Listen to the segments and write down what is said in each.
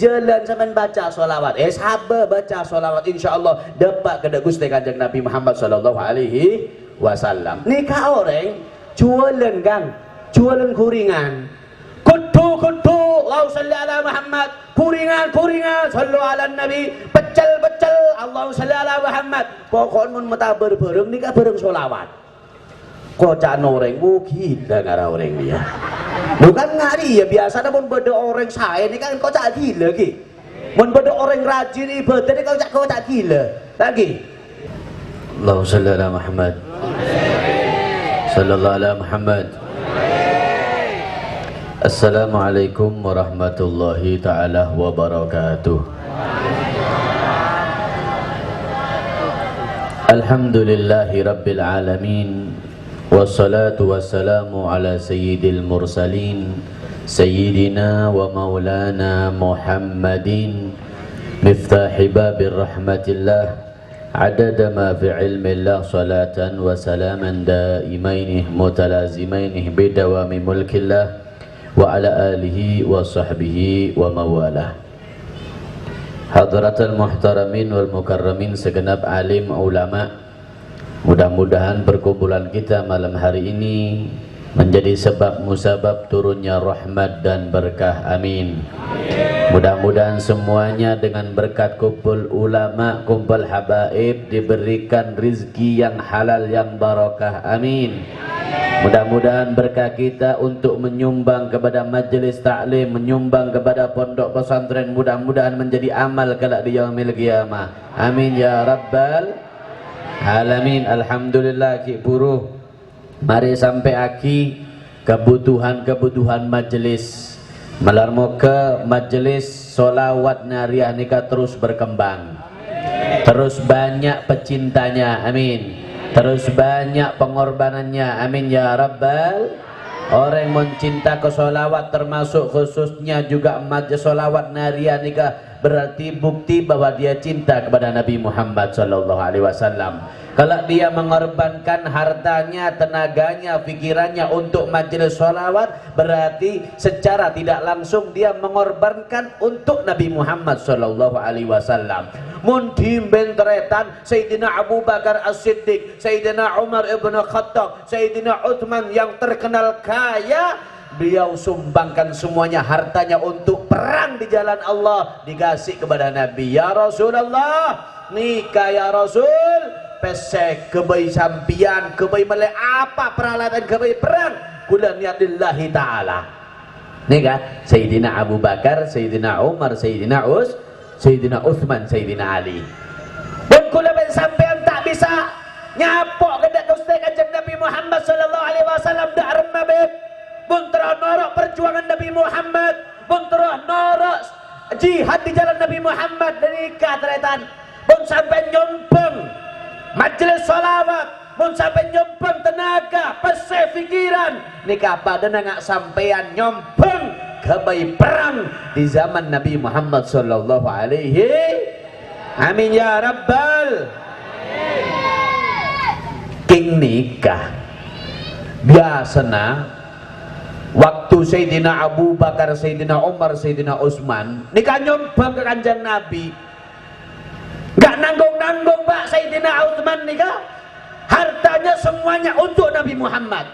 jalan sampean baca solawat, sabar baca solawat, insyaallah dapat kedak Gusti Kanjeng Nabi Muhammad sallallahu alaihi wasallam. Nikah orang jualan Kang, jualan kuringan. Kudu Allahu salli ala Muhammad, kuringan sallu ala Nabi, pecel Allahu salli ala Muhammad. Pokok mun metabar bareng nikah bareng solawat. Kocak orang, gila ngara orang dia. Bukan ngari ya, biasa pun beda orang saya ini kan kocak gila ki. Mun beda orang rajin ibadah ini kocak gila. Lagi. Allahu salli ala Muhammad. Sallallahu ala Muhammad. Assalamualaikum warahmatullahi taala wabarakatuh. Alhamdulillahi rabbil alamin. Wassalatu wassalamu ala sayyidil mursalin sayyidina wa maulana Muhammadin miftahi babir rahmatillah adada ma fi ilmillah salatan wa salaman daimainih mutalazimainih bidawami mulkillah wa ala alihi wa sahbihi wa mawalah. Hadratul muhtaramin wal mukarramin, segenap alim ulama, mudah-mudahan perkumpulan kita malam hari ini menjadi sebab musabab turunnya rahmat dan berkah, amin. Mudah-mudahan semuanya dengan berkat kumpul ulama, kumpul habaib diberikan rizki yang halal yang barakah, amin. Mudah-mudahan berkah kita untuk menyumbang kepada majelis taklim, menyumbang kepada pondok pesantren, mudah-mudahan menjadi amal kelak di yaumil qiyamah, amin ya rabbal alamin. Alhamdulillah ki buruh, mari sampai aki kebutuhan majelis melarmoga majelis solawat nariah nikah terus berkembang, terus banyak pecintanya, amin, terus banyak pengorbanannya, amin ya rabbal. Orang mencinta ke solawat termasuk khususnya juga majelis solawat nariah nikah berarti bukti bahwa dia cinta kepada Nabi Muhammad sallallahu alaihi wasallam. Kalau dia mengorbankan hartanya, tenaganya, pikirannya untuk majelis sholawat, berarti secara tidak langsung dia mengorbankan untuk Nabi Muhammad sallallahu alaihi wasallam. Mun dimbentretan Sayyidina Abu Bakar As-Siddiq, Sayyidina Umar ibn Khattab, Sayyidina Uthman yang terkenal kaya, beliau sumbangkan semuanya hartanya untuk perang di jalan Allah, dikasih kepada Nabi. Ya Rasulullah, nikah ya Rasul, pesek kebai sampian, kebai melek apa peralatan kebai perang, kula niatillahi ta'ala. Nikah Sayyidina Abu Bakar, Sayyidina Umar, Sayyidina Uthman, Sayyidina Ali. Dan kula ben sampean tak bisa nyapok kedak Gusti Kanjeng Nabi Muhammad sallallahu alaihi wasallam dak remabet. Pun terus norok perjuangan Nabi Muhammad, pun terus norok jihad di jalan Nabi Muhammad, dan nikah teretan pun sampai nyompeng majelis sholawat, pun sampai nyompeng tenaga, peseh pikiran, nikah pada nggak sampean nyompeng kebai perang di zaman Nabi Muhammad sallallahu alaihi, amin ya rabbal. King nikah biasana waktu Sayyidina Abu Bakar, Sayyidina Umar, Sayyidina Utsman nikah nyombang ke Kanjeng Nabi, gak nanggung-nanggung Pak. Sayyidina Utsman nikah hartanya semuanya untuk Nabi Muhammad.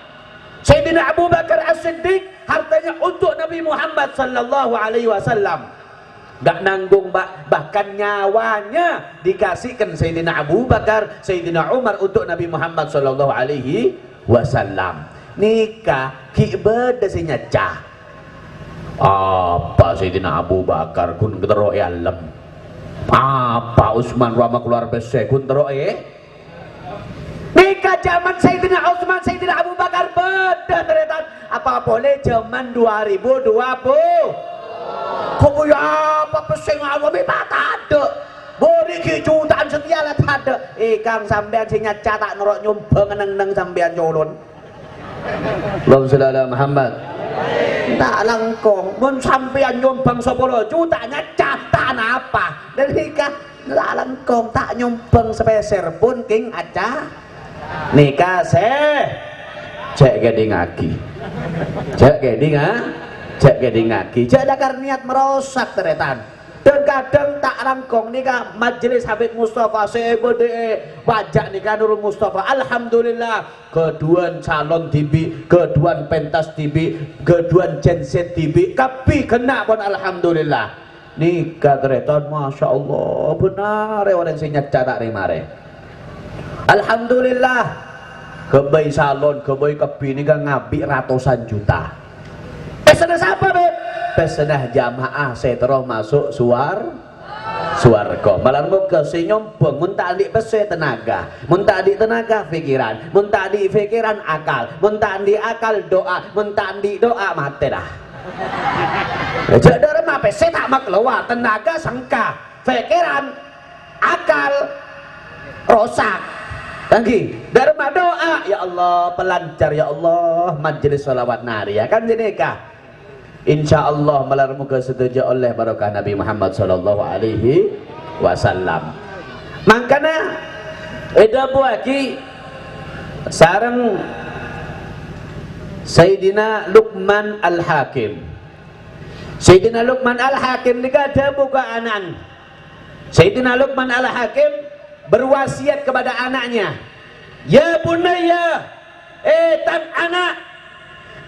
Sayyidina Abu Bakar As-Siddiq hartanya untuk Nabi Muhammad sallallahu alaihi wasallam. Gak nanggung Pak, bahkan nyawanya dikasihkan Sayyidina Abu Bakar, Sayyidina Umar untuk Nabi Muhammad sallallahu alaihi wasallam. Nikah ki bedasinya cah apa Sayyidina Abu Bakar kun ketero alam, apa Utsman rama keluar bese kun ketero nikah zaman Sayyidina Utsman, Sayyidina Abu Bakar beda teretan. Apa boleh zaman 2020 kok ya apa pesing awame patade bodi ki jutaan setia lah tade kang sampean sing nyacak tak nerok nyumbang neng sampean colon. Allahumma sholli ala Muhammad. Tak langkong mun sampean nyumbang 10 juta nyacak tak apa, dan nikah tak langkong tak nyumbang sepeser pun king aca nikah cek geding aki, cek geding aki, cek dakar niat merosak teretan. dan kadang tak rangkong nika majelis Habib Mustafa sebede pajak nika Nurul Mustafa. Alhamdulillah keduan calon TV, keduan pentas TV, keduan genset TV kapi kena pun alhamdulillah. Nika treton masya Allah benar orang sing nyecatak remare. Alhamdulillah kebai salon kebai kepi nika ngabi ratusan juta. Pesenah siapa Beb? Pesenah jamaah saya terus masuk suarga. Malah muka saya nyombong mun tak adik pese tenaga, mun tak adik tenaga pikiran, mun tak adik pikiran akal, mun tak adik akal doa, mun tak adik doa mati dah. Jadi dari mana pese tak mak keluar tenaga sangka, pikiran akal rosak. Lagi dari mana doa ya Allah pelancar ya Allah majelis sholawat nariyah kan jadi kah? Insya Allah malar muka setuju oleh barakah Nabi Muhammad sallallahu alaihi wasallam. Makanya eda buaki sareng Sayyidina Luqman Al-Hakim. Sayyidina Luqman Al-Hakim nika ada buka anak. Sayyidina Luqman Al-Hakim berwasiat kepada anaknya, ya bunayya, tan anak,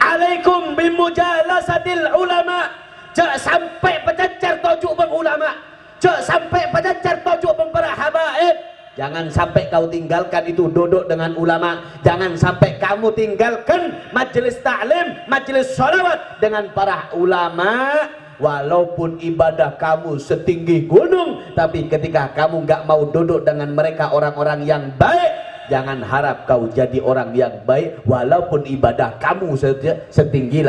alaikum bimujalasatil ulama. Jangan sampai pecacar tojuk bang ulama, jangan sampai pecacar tojuk bang para habaib. Jangan sampai kau tinggalkan itu duduk dengan ulama. Jangan sampai kamu tinggalkan majelis ta'lim, majelis sholawat dengan para ulama. Walaupun ibadah kamu setinggi gunung, tapi ketika kamu nggak mau duduk dengan mereka orang-orang yang baik, jangan harap kau jadi orang yang baik walaupun ibadah kamu setinggi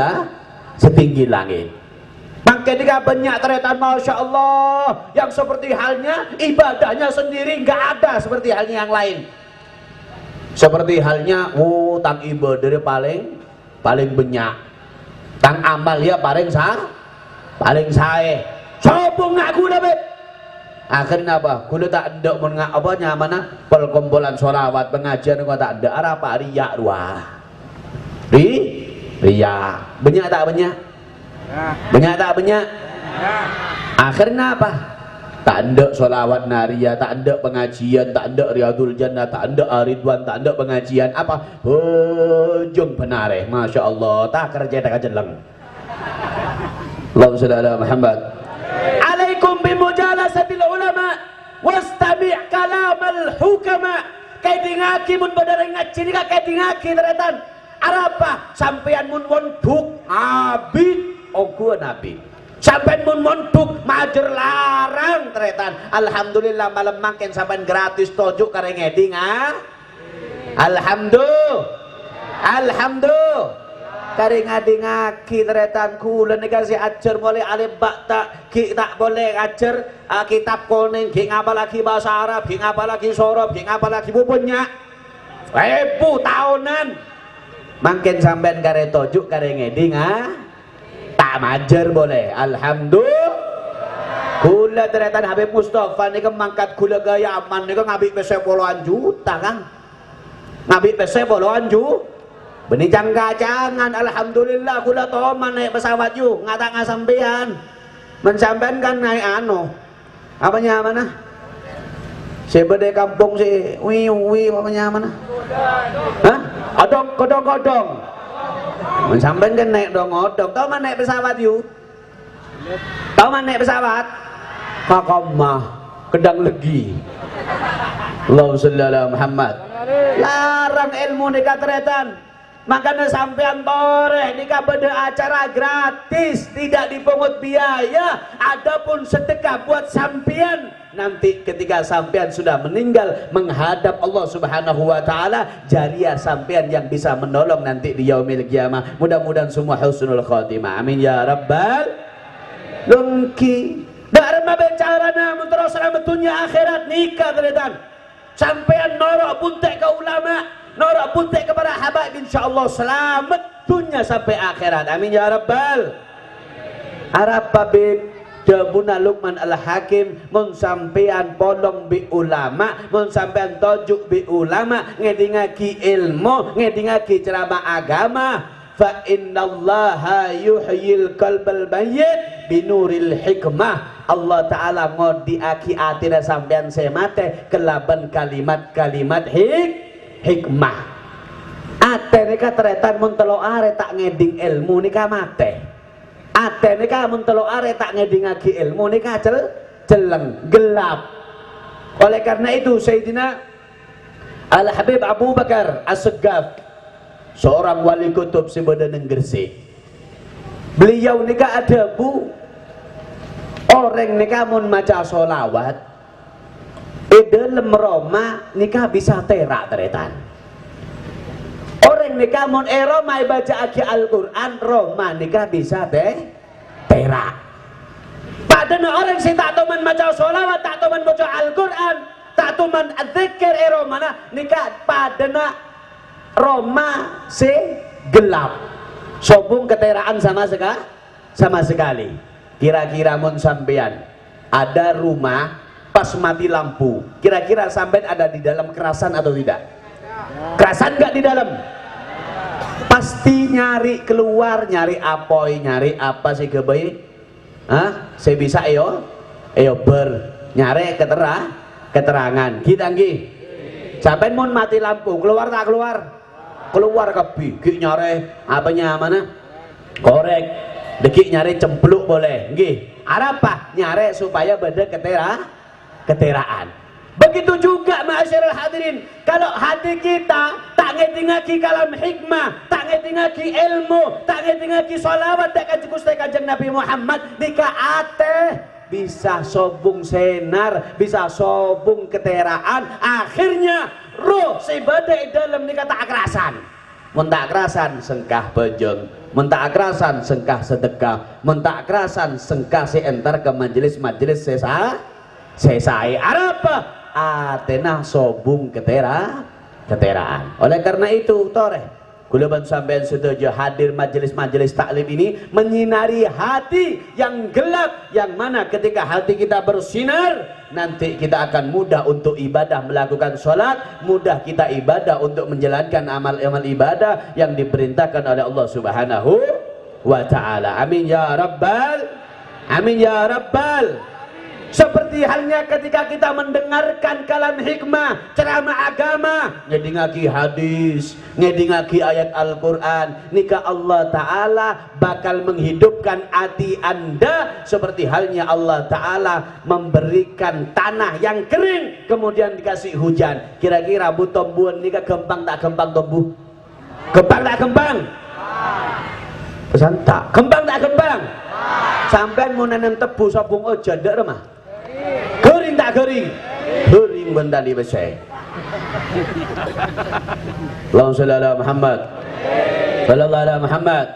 langit. Maka ketika banyak ternyata masya Allah yang seperti halnya ibadahnya sendiri nggak ada seperti halnya yang lain. Seperti halnya tang ibadah paling banyak, tang amal ya paling paling saya sobong ngaku dah Beb. Akhirnya apa? Kulo tak ada mengak apa nyamana perkumpulan sholawat pengajian kau tak ada arah apa riak dua. Riak banyak tak banyak? Banyak tak banyak? Akhirnya apa? Tak ada sholawat nariyah, tak ada pengajian, tak ada Riyadul Jannah, tak ada Ridwan, tak ada pengajian apa? Hujung benar masya Allah tak kerja tak jeleng. Allahumma shalli ala Muhammad. Alaikum bimujalasatil ulama wastami' kalamal hukama. Kayak dingaki mun badare ngaji nika kayak dingaki teretan. Arapa sampean mun monduk abid ogo nabi. Sampean mun monduk majer larang teretan. Alhamdulillah malam makin sampean gratis tojuk kare ngeding Alhamdulillah. Kari ngadi-ngaki teretan kula dikasih ajar mulai alif bakta ki tak boleh ajar kitab kuning ki ngapa lagi bahasa Arab ki ngapa lagi sorob ki ngapa lagi bubunya 1000 tahunan makin sampean kare tojuk kare ngedi tak majer boleh. Alhamdulillah kula teretan Habib Mustafa nika mangkat kula gaya aman nika ngabik pese puluhan juta Kang, ngabik pese puluhan juta. Benih jangan alhamdulillah kula toman naik pesawat yu ngata ngasampean mensampean kan naik apanya mana sebede kampung si wi apanya mana kodong mensampean kan naik odong tau man naik pesawat yu tau man naik pesawat kakamah kedang legi. Allahumma sholli ala Muhammad. Larang ilmu nika teretan. Makanya sampean toreh nikah beda acara gratis, tidak dipungut biaya, adapun sedekah buat sampean nanti ketika sampean sudah meninggal menghadap Allah Subhanahu wa taala, jariah sampean yang bisa menolong nanti di yaumil qiyamah. Mudah-mudahan semua husnul khotimah. Amin ya rabbal lungki. Dharma bicara namun terus betunya akhirat nikah teretan. Sampean norok buntek ke ulama, norak buntek kepada habaib, insyaallah selamat dunia sampai akhirat. Amin ya rabbal. Arab Habib Jabuna Luqman Al-Hakim mun sampean polong bi ulama, mun sampean tojuk bi ulama, ngedingaki ilmu, ngedingaki ceramah agama. Fa innallaha yuhyil qalbal mayyit binuril hikmah Allah Ta'ala ngodiaki atira sampean semate kelaban kalimat-kalimat hikmah. Ate nika tretan mun telo are tak ngeding ilmu nika mate. Ate nika mun telo are tak ngedingake ilmu nika celeng gelap. Oleh karena itu Sayyidina Al-Habib Abu Bakar As-Segaf, seorang wali kutub sebenarnya Gresik, beliau nika ada bu orang nika mun maca sholawat dalam Roma nika bisa terak teretan. Orang nika mun Roma baca aki Al-Quran Roma nika bisa terak. Padahal orang sing tak teman maca sholawat, tak teman baca Al-Quran, tak teman zikir Roma nika padahal Roma si gelap, sobung keteraan sama sekali. Kira-kira mun sampean ada rumah pas mati lampu, kira-kira sampean ada di dalam kerasan atau tidak? Kerasan nggak di dalam? Pasti nyari keluar, nyari apoi, nyari apa sih kebaik? Saya bisa nyari keterangan. Kita nggih. Sampai mun mati lampu, keluar tak keluar? Keluar kebi. Ki nyari apanya mana? Korek. Deki nyari cempluk boleh. Nggih. Apa? Nyari supaya beda keteraan. Begitu juga ma'asyiral hadirin, kalau hati kita tak ngedingaki kalam hikmah, tak ngedingaki ilmu, tak ngedingaki sholawat dak Gusti Kanjeng Nabi Muhammad, nika ate bisa sobung senar, bisa sobung keteraan, akhirnya roh si badai dalam nika tak kerasan. Mun tak kerasan sengkah bejeng, mun tak kerasan sengkah sedekah, mun tak kerasan sengkah si entar ke majelis-majelis sesai apa? Atena sobung keteraan. Oleh karena itu tore kula ban sampean sedojo hadir majelis-majelis taklim ini menyinari hati yang gelap, yang mana ketika hati kita bersinar nanti kita akan mudah untuk ibadah, melakukan sholat, mudah kita ibadah untuk menjalankan amal-amal ibadah yang diperintahkan oleh Allah Subhanahu wa ta'ala. Amin ya rabbal, amin ya rabbal. Seperti halnya ketika kita mendengarkan kalam hikmah, ceramah agama, ngedingaki hadis, ngedingaki ayat Al-Quran, nikah Allah Ta'ala bakal menghidupkan hati anda seperti halnya Allah Ta'ala memberikan tanah yang kering kemudian dikasih hujan. Kira-kira bu tumbuhan nikah gempang tak gempang tumbuh? Gempang tak gempang? Pesan tak? Gempang tak gempang? Sampai mau nanam tebu sabung ojo ndak remah? Kering tak kering? Kering bendali besar. Allahumma sholli ala Muhammad. Sallallahu alaihi Muhammad.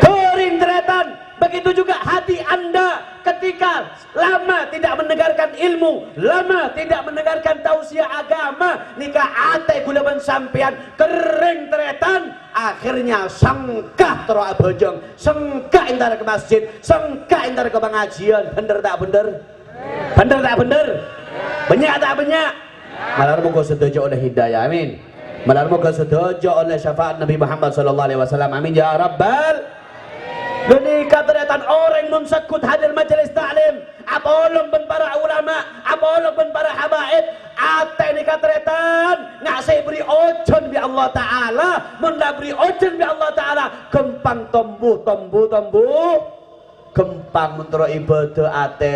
Kering teretan. Begitu juga hati anda ketika lama tidak mendengarkan ilmu, lama tidak mendengarkan tausiah agama, nikah ate gulaban sampean kering teretan, akhirnya sengkah tero bojong, sengkah intar ke masjid, sengkah intar ke pengajian. Bener tak bener? Bener tak bener? Banyak tak banyak? Malar moga sedojo oleh hidayah, amin. Malar moga sedojo oleh syafaat Nabi Muhammad sallallahu alaihi wasallam, amin ya rabbal. Menikah ternyata orang mensekut hadir majelis taklim, apolong ben para ulama, apolong ben para habaib, ate nikah ternyata ngasih beri ojon bi Allah Ta'ala, menda beri ojon bi Allah Ta'ala, kempang tumbuh, kempang mentero ibadah ate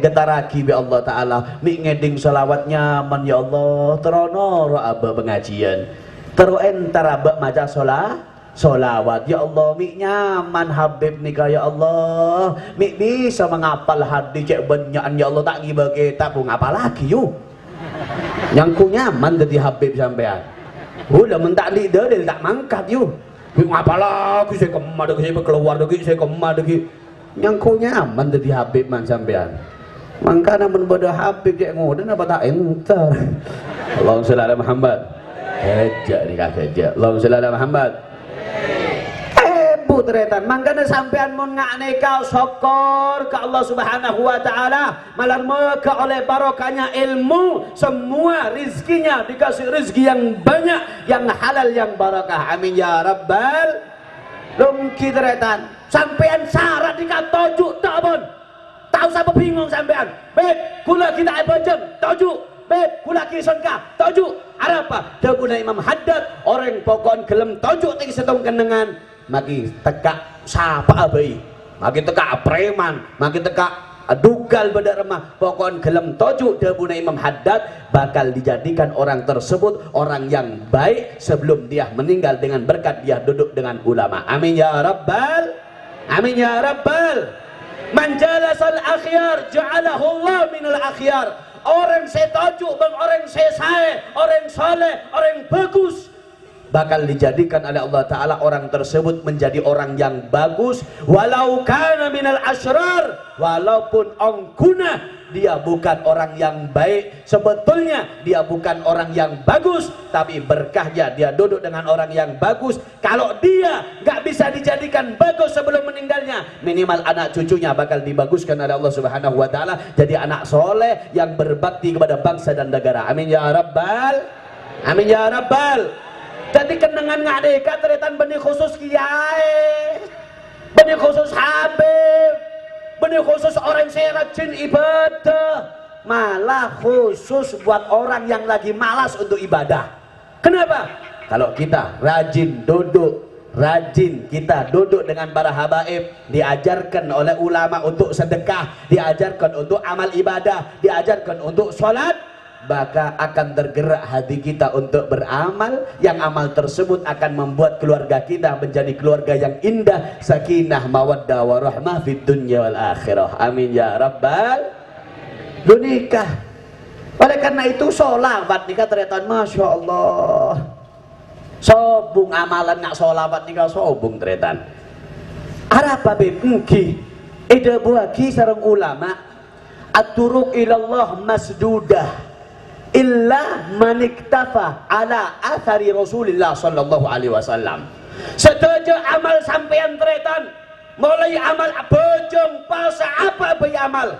getaragi bi Allah Ta'ala, mi ngeding selawatnya man ya Allah, terono ro aba pengajian, tero entar aba maca solawat ya Allah, mi nyaman Habib nikah ya Allah, mi bisa menghafal hadis cek banyakan ya Allah, tak ngibah kitab ngapa lagi yuk yang ku nyaman jadi Habib sampean udah mentak lidah dari tak mangkat yuk ngapa lagi saya kemana lagi saya keluar lagi saya kemana lagi yang ku nyaman jadi Habib man sampean mangkana menbodoh Habib cek ngodan apa tak entar. Allahumma sholli ala Muhammad. Ejak nikah ejak. Allahumma sholli ala Muhammad. Teretan mangkana sampean mun ngakne kau syukur ke Allah Subhanahu wa Ta'ala, malar maka oleh barokahnya ilmu semua rizkinya dikasih rizki yang banyak, yang halal, yang barakah, amin ya rabbal. Lumki teretan sampean syarat nikah tojuk tak pun. Tahu siapa bingung sampean. Beb, kula kita bajeng tojuk. Beb, kula kisonka tojuk. Apa? Dabuna Imam Haddad orang pokon gelem tojuk tinggi setong kenengan. Maki teka sapa abai. Maki teka preman, maki teka dugal pada remah pokon gelem tojuk dabuna Imam Haddad bakal dijadikan orang tersebut orang yang baik sebelum dia meninggal dengan berkat dia duduk dengan ulama. Amin ya rabbal, amin ya rabbal. Man jalasal akhyar ja'alahu Allah minal akhyar. Orang saya tojuk bang, orang saya orang soleh, orang bagus bakal dijadikan oleh Allah Ta'ala orang tersebut menjadi orang yang bagus walau kana minal asyrar, walaupun ongkuna dia bukan orang yang baik, sebetulnya dia bukan orang yang bagus, tapi berkahnya dia duduk dengan orang yang bagus. Kalau dia nggak bisa dijadikan bagus sebelum meninggalnya, minimal anak cucunya bakal dibaguskan oleh Allah Subhanahu wa Ta'ala jadi anak soleh yang berbakti kepada bangsa dan negara. Amin ya rabbal, amin ya rabbal. Jadi kenangan ngadeka teretan benih khusus kiai, benih khusus habib, benih khusus orang saya rajin ibadah, malah khusus buat orang yang lagi malas untuk ibadah. Kenapa? Kalau kita rajin duduk, rajin kita duduk dengan para habaib, diajarkan oleh ulama untuk sedekah, diajarkan untuk amal ibadah, diajarkan untuk sholat, maka akan tergerak hati kita untuk beramal, yang amal tersebut akan membuat keluarga kita menjadi keluarga yang indah, sakinah mawaddah warahmah fid dunya wal akhirah. Amin ya rabbal. Nikah oleh karena itu sholawat nikah ternyata masya Allah sobung amalan nggak sholawat nikah sobung ternyata arapa bebungki ida buaki sarang ulama at-turuq ilallah masdudah illa maniktafa ala athari Rasulullah sallallahu alaihi wasallam. Setuju amal sampean tretan mulai amal bojong palsa apa bayi amal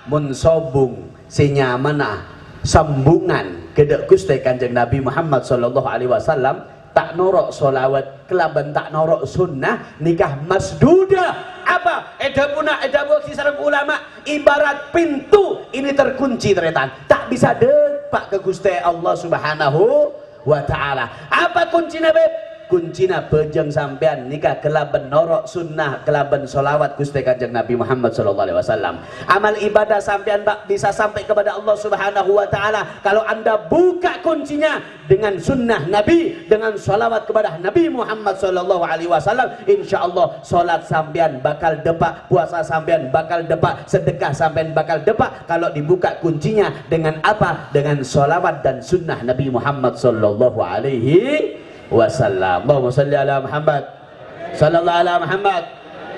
mun sobung senyamana sambungan kedek Gusti Kanjeng Nabi Muhammad sallallahu alaihi wasallam tak norok solawat kelaban tak norok sunnah nikah masduda. Apa? Edabuna edabu sareng ulama ibarat pintu ini terkunci teretan tak bisa depak ke Gusti Allah Subhanahu wa Ta'ala. Apa kuncinya beb? Kuncina bejeng sampean nikah kelaban norok sunnah kelaban solawat Gusti Kanjeng Nabi Muhammad sallallahu alaihi wasallam. Amal ibadah sampean bisa sampai kepada Allah Subhanahu wa Ta'ala kalau anda buka kuncinya dengan sunnah Nabi, dengan solawat kepada Nabi Muhammad sallallahu alaihi wasallam. Insya Allah solat sampean bakal depak, puasa sampean bakal depak, sedekah sampean bakal depak kalau dibuka kuncinya dengan apa? Dengan solawat dan sunnah Nabi Muhammad sallallahu alaihi wasallam. Allahumma salli ala Muhammad sallallahu ala Muhammad.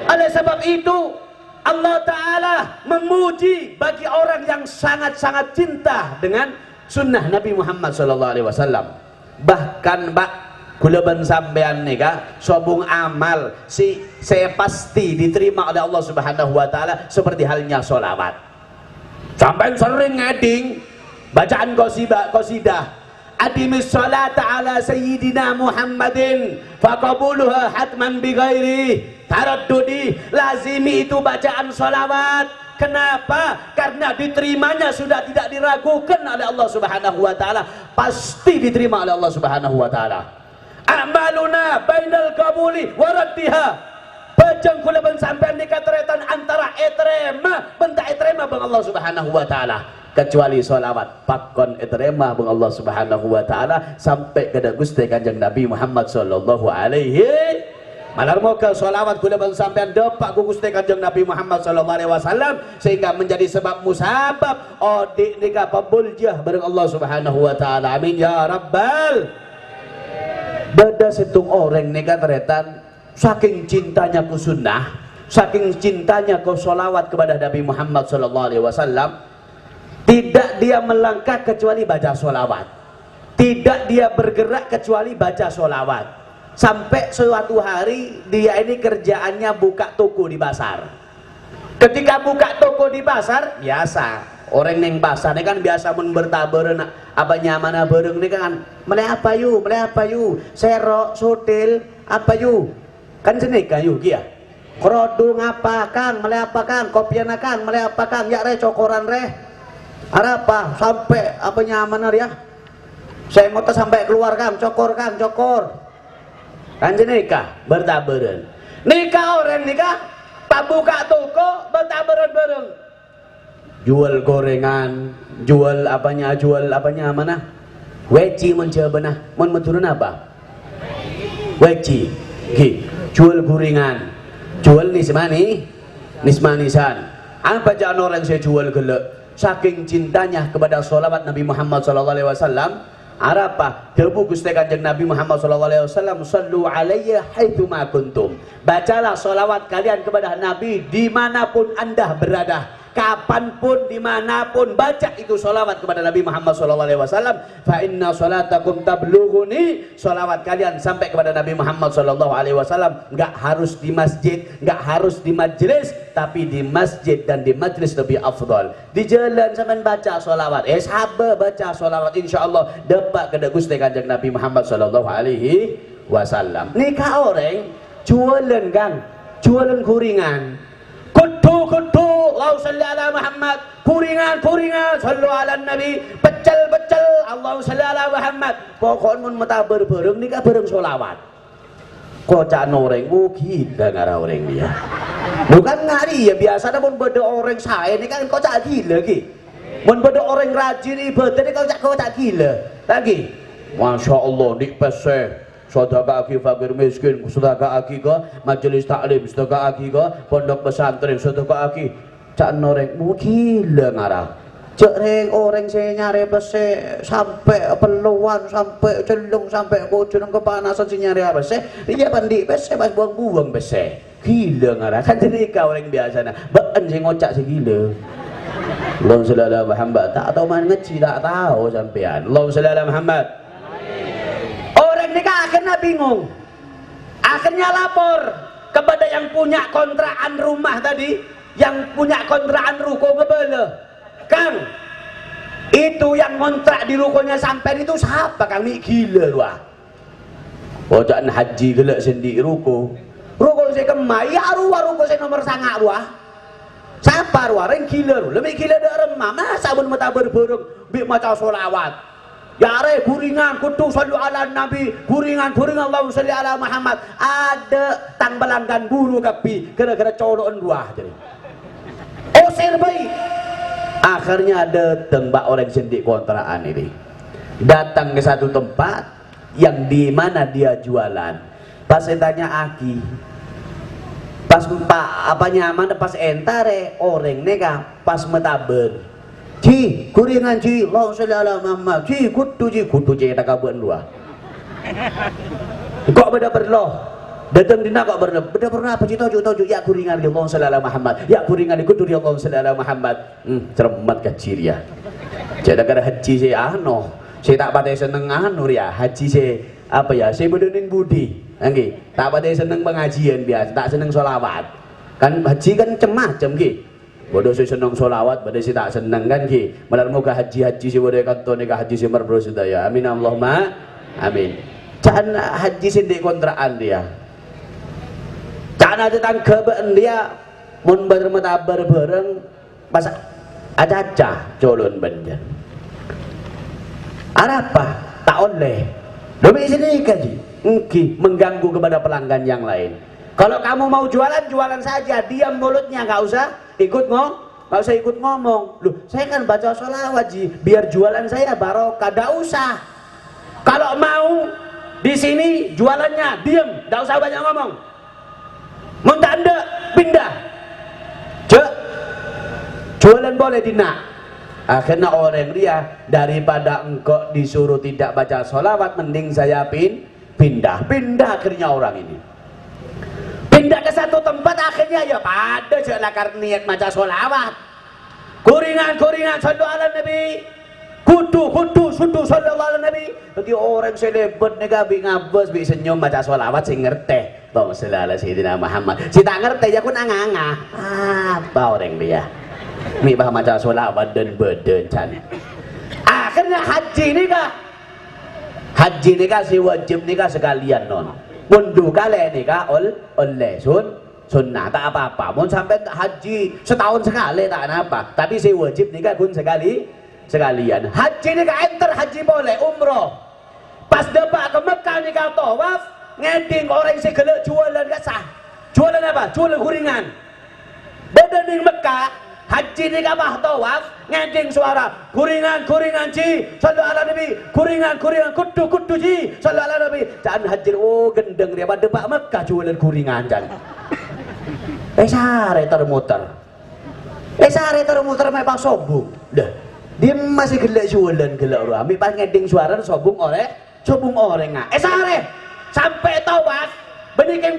Oleh sebab itu Allah Ta'ala memuji bagi orang yang sangat-sangat cinta dengan sunnah Nabi Muhammad sallallahu alaihi wasallam. Bahkan Pak kulaban sampean nikah sobung amal saya pasti diterima oleh Allah Subhanahu wa Ta'ala seperti halnya sholawat. Sampean sering ngeding bacaan qasidah adimis salata ala sayyidina Muhammadin faqabuluha hatman bighairi taraddudi. Lazimi itu bacaan salawat. Kenapa? Karena diterimanya sudah tidak diragukan oleh Allah Subhanahu wa Ta'ala, pasti diterima oleh Allah Subhanahu wa Ta'ala. Amaluna bainal qabuli wa raddiha. Bajang kula ben sampean dikateretan antara etrema bentak etrema bang Allah Subhanahu wa Ta'ala, kecuali sholawat pakon etrema bang Allah Subhanahu wa Ta'ala sampai kepada Gusti Kanjeng Nabi Muhammad sallallahu alaihi malar moga sholawat kula bang sampean depak ku Gusti Kanjeng Nabi Muhammad sallallahu alaihi wasallam sehingga menjadi sebab musabab odik nikah pabuljah bareng Allah Subhanahu wa Ta'ala. Amin ya rabbal. Beda setung orang nikah teretan saking cintanya ku sunnah, saking cintanya ku sholawat kepada Nabi Muhammad sallallahu alaihi wasallam, tidak dia melangkah kecuali baca sholawat, tidak dia bergerak kecuali baca sholawat. Sampai suatu hari dia ini kerjaannya buka toko di pasar. Ketika buka toko di pasar, biasa orang neng pasar ini kan biasa mun bertabar apa nyamana bareng ini kan meleh apa yu serok sotil apa yu kan sini kayu kia Kerodung apa kang, mele apa kang, kopian kang, mele apa kang, ya re cokoran re. Ada apa? Sampai apa nyaman ya? Saya mau sampai keluar kang, cokor kang, cokor. Kanjeng nikah bertaberan. Nikah orang nikah, tak buka toko bertaberan bareng. Jual gorengan, jual apanya mana? Weci mencoba mon meturun apa? Weci, jual gorengan. Jual nismanisan. Apa jangan orang saya jual gelek? Saking cintanya kepada sholawat Nabi Muhammad SAW. Apa? Debu Gusti Kanjeng Nabi Muhammad SAW. Sallu alaiya haitsu ma kuntum. Bacalah sholawat kalian kepada Nabi dimanapun anda berada. Kapanpun, dimanapun, baca itu sholawat kepada Nabi Muhammad SAW. Fa inna sholatakum tablughuni. Sholawat kalian sampai kepada Nabi Muhammad SAW. Nggak harus di masjid, nggak harus di majelis, tapi di masjid dan di majelis lebih afdal. Di jalan sampai baca sholawat, sabar baca sholawat, insya Allah dapat kepada Gusti Kanjeng Nabi Muhammad SAW. Nikah orang jualan kan, jualan kuringan. Kudu Allahu salli ala Muhammad, kuringan sallu ala Nabi, pecel Allahu salli ala Muhammad. Pokok mun metabar bareng nikah bareng sholawat. Kocak orang gila ngara orang dia. Bukan ngari ya biasa mun beda orang saya ini kan kocak gila ki. Mun beda orang rajin ibadah ini kocak gila. Lagi Masya Allah dik peseh sedekah aki fakir miskin, sedekah aki ke majelis taklim, sedekah aki ke pondok pesantren, sedekah aki cak noreng gila ngarah. Cek reng orang saya nyari bese sampai peluan, sampai celung, sampai bocor kepanasan si nyari bese. Dia bandi bese pas buang-buang bese. Gila ngarah kan jadi kau orang biasa nah. Beun sing ngocak si gila. Allahumma shalli ala Muhammad. Tak tahu mana ngeci tak tahu sampean. Allahumma shalli ala Muhammad. Nikah akhirnya bingung, akhirnya lapor kepada yang punya kontrakan rumah tadi, yang punya kontrakan ruko ngebele. Kang, itu yang kontrak di rukonya sampai itu siapa Kang? Ini gila lu ah. Ojakan haji gelak sendiri ruko saya kemai ya ruko saya nomor sangat lu ah. Siapa orang gila lu, lebih gila dari remah. Masa pun metabar bareng bik maca sholawat. Ya re guringan kudu sallu ala Nabi, guringan Allahu salli ala Muhammad. Ada tambalangan bulu kapi gara-gara colokan dua jadi. Osir baik. Akhirnya ada tembak orang sendik kontrakan ini. Datang ke satu tempat yang di mana dia jualan. Pas saya tanya aki. Pas apa nyaman pas entare orang nega pas metaber. Ci, kuringan ci, Allahu sholli ala Muhammad. Ci, kudu ci tak kabuan dua. Kok beda berloh? Datang dina kok beda pernah apa ci toju ya kuringan di Allahu sholli ala Muhammad. Ya kuringan di kudu di Allahu sholli ala Muhammad. Cermat kecil ya. Jadi gara haji saya saya tak pakai seneng ya. Haji saya apa ya? Saya bedening budi. Nggih, tak pakai seneng pengajian biasa, tak seneng sholawat. Kan haji kan macam-macam nggih. Bodoh saya senang sholawat, bodoh saya tak senang kan ki. Malah muka haji si bodoh kantor nikah haji si merbro sedaya. Amin Allahumma amin. Jangan haji sendiri kontrakan dia. Jangan ada tanggapan dia. Mun bermetabar bareng pas aja colon banjar. Apa? Tak oleh. Lebih sini kaji. Mengganggu kepada pelanggan yang lain. Kalau kamu mau jualan saja, diam mulutnya, nggak usah ikut ngomong. Loh, saya kan baca sholawat ji, biar jualan saya barokah, nggak usah. Kalau mau di sini jualannya diam, nggak usah banyak ngomong. Muntah anda pindah, jualan boleh dina. Akhirnya orang dia daripada engkau disuruh tidak baca sholawat, mending saya pindah akhirnya orang ini. Pindah ke satu tempat akhirnya ya pada jelakar niat maca sholawat. Kuringan sallu ala Nabi. Kudu sallallahu ala Nabi. Jadi orang selebet nega bi ngabes bi senyum maca sholawat sing ngerti. Allahumma sholli ala sayyidina Muhammad. Si tak ngerti ya kun anganga. Apa orang dia? Mi bah maca sholawat dan beden can. Akhirnya haji nikah si wajib nikah sekalian non. Mundu kali nikah oleh sunnah tak apa-apa. Mau sampai haji setahun sekali tak apa. Tapi saya wajib nikah kun sekalian. Haji nikah enter haji boleh, umroh. Pas depak ke Mekah nikah tawaf, ngeding orang yang gelek jualan gak sah. Jualan apa? Jualan kuringan. Beda di Mekah, haji nikah bah tawaf, ngeding suara kuringan ji, sallu ala nabi, kuringan kudu ji, sallu ala nabi. Dan haji gendeng dia pada depak Mekah jualan kuringan dan. Sare termuter. Sare termuter memang sombong. Dah. Dia masih gelek jualan gelek orang. Ambil pas ngeding suara sombong orang ngak. Sare sampai tawaf, beniking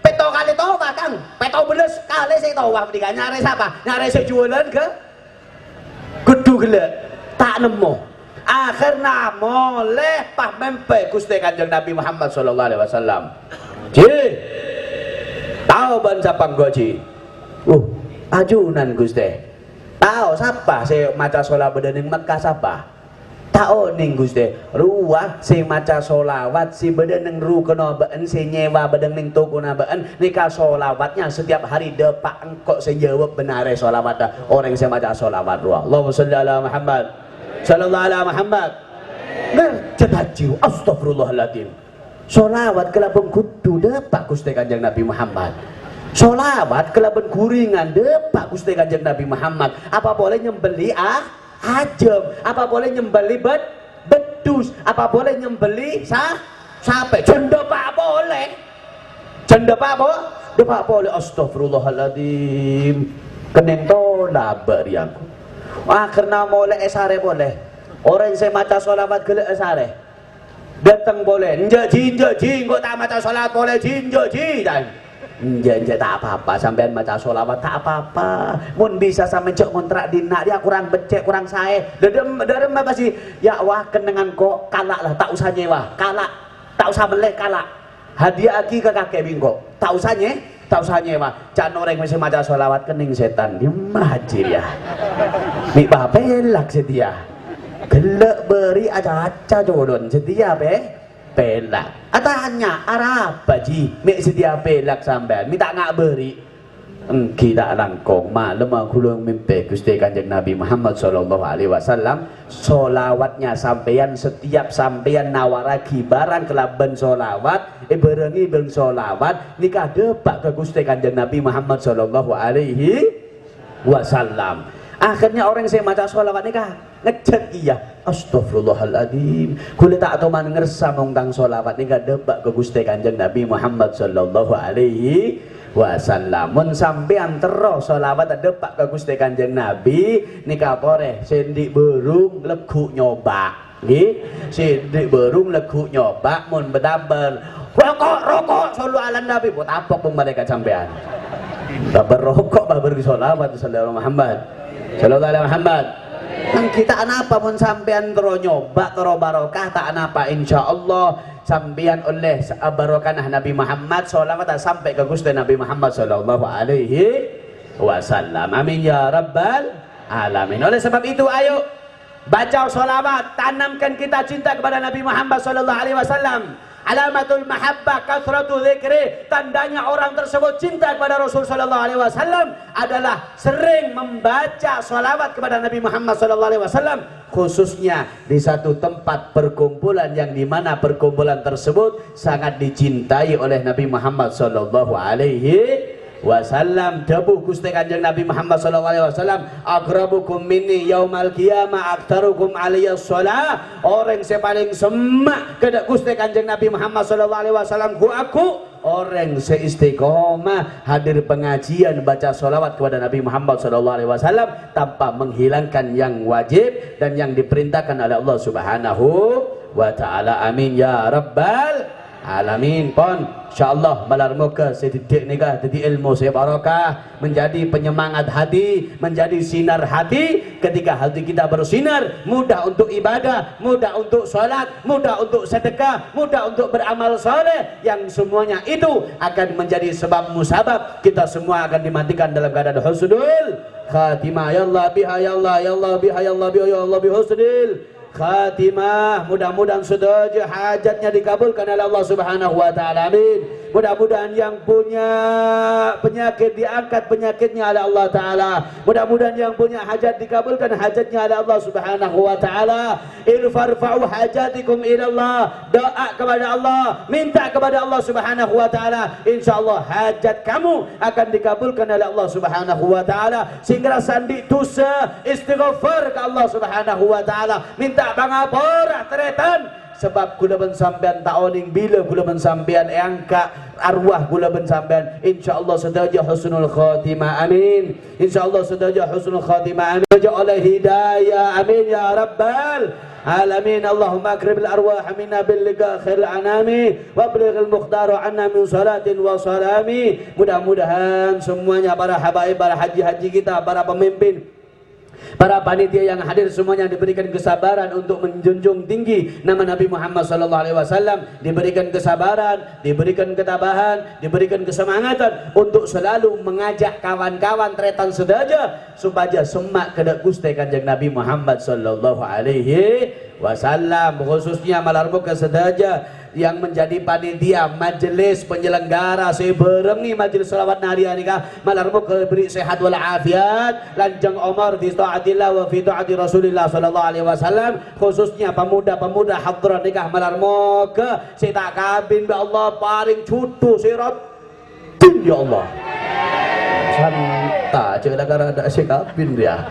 peto kali tawaf Kang. Peto beles kali saya tawaf nika nyari siapa? Nyari saya jualan ke kudu gelek. Tak nemu. Akhirnya moleh pas mempe Gusti Kanjeng Nabi Muhammad sallallahu alaihi wasallam. Ji. Tahu ban siapa goji? Ajunan Gusti. Tahu siapa saya maca sholat bedening Mekah siapa? Tahu ning Gusti. Ruah si maca sholawat si bedening ru kena been si nyewa bedening toko na been nikah sholawatnya setiap hari depak engkok saya jawab benar sholawat orang saya maca sholawat ruah. Allahumma sholli ala Muhammad sallallahu ala Muhammad. Ngerti haji astagfirullahaladzim. Sholawat kelabang kudu depak Gusti Kanjeng Nabi Muhammad. Sholawat kelaban kuringan depak Gusti Kanjeng Nabi Muhammad. Apa boleh nyembeli ajem, apa boleh nyembeli bedus, apa boleh nyembeli sampai cendepak boleh. Cendepak boleh. Astagfirullahaladzim. Keneng tola beriang. Akhirnya boleh esare boleh. Orang saya maca sholawat gelek esare. Datang boleh. Ji, kok tak maca sholawat boleh ji dan. Jangan tak apa-apa sampean maca sholawat tak apa-apa. Mun bisa sampe cek kontrak dinak dia kurang becek kurang sae. Dedem apa sih? Ya wah kenengan kok kalak lah tak usah nyewa. Kalak. Tak usah melek kalak. Hadiah aki ke kakek bingko. Tak usah nyewa. Cak noreng mesti maca sholawat kening setan. Dia mahajir ya. Mi papelak setia. Gelek beri aca-aca jodon setia pelak. Atanya Arab baji mek sedia pelak sampean minta ngak beri engki tak langkong malam aku long mimpi Gusti Kanjeng Nabi Muhammad sallallahu alaihi wasallam solawatnya sampean setiap sampean nawaragi barang kelaban solawat berengi beng solawat nikah depak ke Gusti Kanjeng Nabi Muhammad sallallahu alaihi wasallam. Akhirnya orang saya maca sholawat nikah ngecek iya astagfirullahaladzim kulit tak atau man ngersa mongtang sholawat nikah debak ke Gusti Kanjeng Nabi Muhammad sallallahu alaihi wasallam. Mun sampean terus sholawat debak ke Gusti Kanjeng Nabi nikah poreh sendik berung legu nyoba nggih sendik berung legu nyoba mun bedaber rokok sallu ala nabi buat apa pun mereka sampean babar rokok babar sholawat sallallahu Muhammad sallallahu alaihi Muhammad. Nang kita anapa mun sampean tero nyoba tero barokah tak anapa insyaallah sampean oleh barokah Nabi Muhammad sholawat sampai ke Gusti Nabi Muhammad sallallahu alaihi wasallam. Amin ya rabbal alamin. Oleh sebab itu ayo baca sholawat, tanamkan kita cinta kepada Nabi Muhammad sallallahu alaihi wasallam. Alamatul mahabbah kathratu dzikri, tandanya orang tersebut cinta kepada Rasul sallallahu alaihi wasallam adalah sering membaca sholawat kepada Nabi Muhammad sallallahu alaihi wasallam, khususnya di satu tempat perkumpulan yang dimana perkumpulan tersebut sangat dicintai oleh Nabi Muhammad sallallahu alaihi wasallam. Debu Gusti Kanjeng Nabi Muhammad sallallahu alaihi wasallam, akrabukum minni yaumal qiyamah aktsarukum alaiya shalah. Orang yang paling semak kepada Gusti Kanjeng Nabi Muhammad sallallahu alaihi wasallam aku orang seistiqomah hadir pengajian baca sholawat kepada Nabi Muhammad sallallahu alaihi wasallam tanpa menghilangkan yang wajib dan yang diperintahkan oleh Allah Subhanahu wa taala. Amin ya rabbal alamin. Pon insyaallah malar muka sedidik nikah jadi ilmu saya barakah, menjadi penyemangat hati, menjadi sinar hati. Ketika hati kita bersinar, mudah untuk ibadah, mudah untuk sholat, mudah untuk sedekah, mudah untuk beramal soleh, yang semuanya itu akan menjadi sebab musabab kita semua akan dimatikan dalam keadaan husnul khatimah. Ya Allah biha ya Allah, ya Allah biha ya Allah biha ya Allah bi husnul khatimah. Mudah-mudahan saudara hajatnya dikabulkan oleh Allah Subhanahu wa taala. Amin. Mudah-mudahan yang punya penyakit diangkat penyakitnya oleh Allah taala. Mudah-mudahan yang punya hajat dikabulkan hajatnya oleh Allah Subhanahu wa taala. Irfarfa'u hajatikum ila Allah. Doa kepada Allah, minta kepada Allah Subhanahu wa taala. Insyaallah hajat kamu akan dikabulkan oleh Allah Subhanahu wa taala. Sehingga sandi dosa istighfar ke Allah Subhanahu wa taala. Minta pangapura tretan sebab kula ben sampean taoning bila kula ben sampean angka arwah kula ben sampean insyaallah sedaja husnul khatimah. Amin. Insyaallah sedaja husnul khatimah. Amin. Ja'ala hidayah. Amin ya rabbal alamin. Allahumma akrim al arwah minna bil liqa khairil anami wa bligh al muqdar anna min salatin wa salami. Mudah-mudahan semuanya para habaib, para haji-haji kita, para pemimpin, para panitia yang hadir semuanya diberikan kesabaran untuk menjunjung tinggi nama Nabi Muhammad SAW, diberikan kesabaran, diberikan ketabahan, diberikan kesemangatan untuk selalu mengajak kawan-kawan tretan sedaja supaya semak kedak Gusti Kanjeng Nabi Muhammad SAW, khususnya malarmuka sedaja yang menjadi panitia majelis penyelenggara seberengi majelis selawat nariah nikah malarmuka beri sehat wal afiat lanjang umur fi taatillah wa fi taati Rasulillah sallallahu alaihi wasallam, khususnya pemuda-pemuda hadrat nikah malarmuka sita kabin be Allah paring cutu sirat ya Allah santa ceklah karena ada sekabin dia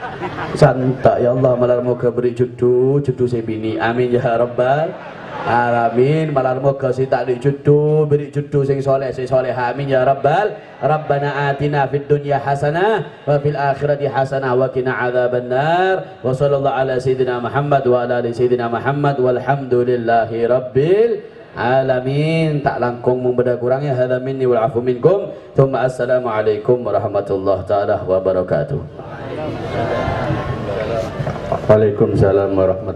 santa ya Allah malarmuka beri cutu sebini. Amin ya rabbal alamin. Malarmuka si tak dicudu beri cudu sing soleh sing soleha. Amin ya rabbal. Rabbana atina fid dunya hasanah wa fil akhirati hasanah wa qina adzabannar. Wa sallallahu ala sayyidina Muhammad wa ala ali sayyidina Muhammad walhamdulillahi rabbil alamin. Tak langkung membeda kurangnya. Hadza minni wal afu minkum. Tsumma assalamu alaikum warahmatullahi taala wabarakatuh. Waalaikumsalam warahmatullahi